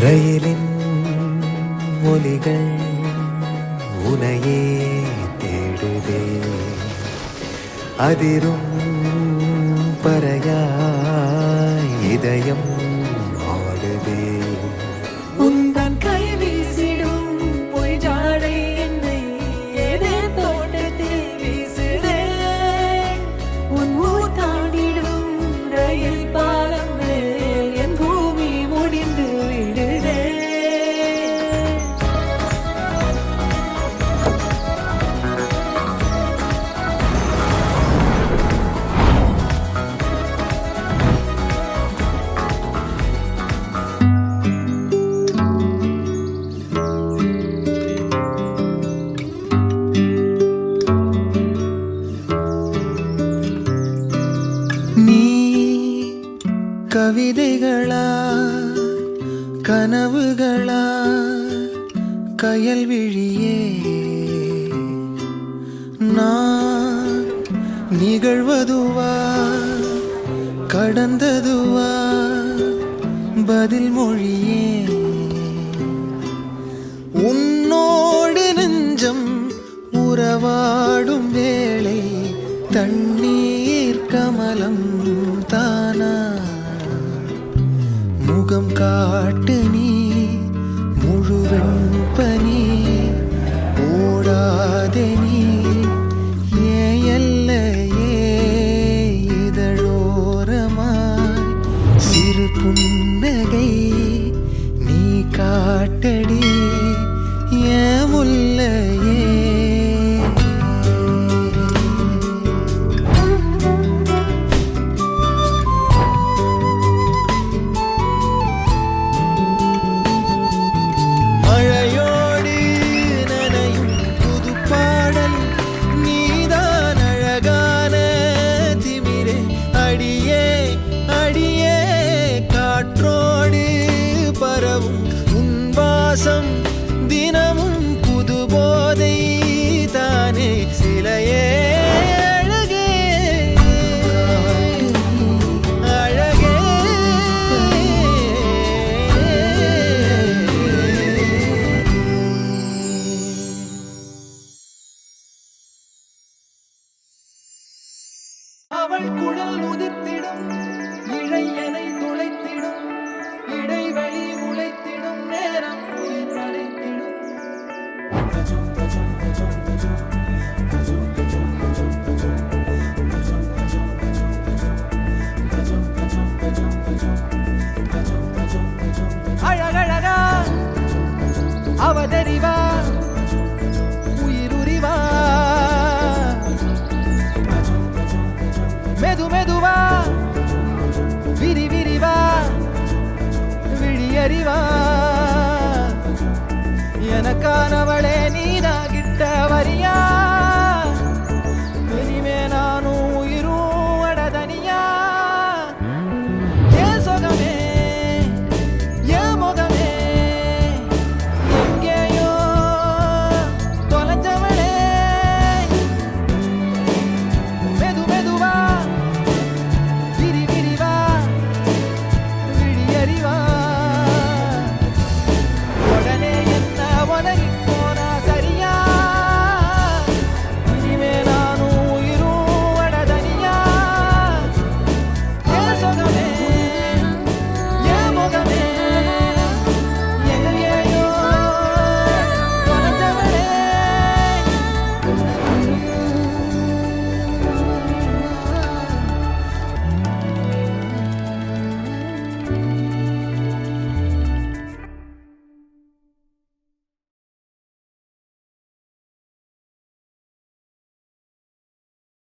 ரயிலின் ஒலிகள் உனையே தேடுதே, அதிரும் பறையாய் இதயம் ஆடுதே. உந்தன் கை வீசிடும் பொய் ஜாடை என்னை ஏதே தோட்டத்தில் வீசுதே. உன் ஊர் தாண்டிடும் ரயில் பாலம் மேல் என் பூமி முடிந்து விடுதே. கவிதைகளா கனவுகளா கயல் விழியே, நான் நிகழ்வதுவா கடந்ததுவா பதில் மொழியே. உன்னோடு நெஞ்சம் உறவாடும் வேளை தண்ணீர் கமலம் தானா, முகம் காட்டு நீ முழுவெண் பனி ஓடாதே நீ எல்லையே. இதழோரமாய் சிறு புன்னகை நீ காட்டடி முல்லையே. தினமும் புது போதை தானே சிலையே அழகே அழகே. அவள் குழல் உதிர்த்திடும் இழையனை துளைத்திடும் இடைவெளி முளைத்திடும் நேரம் உயிர் அழைத்திடும். அழகழகா அவதறிவா உயிருரிவா மெது மெதுவா விரி விரிவா விழியறிவா எனக்கானவளே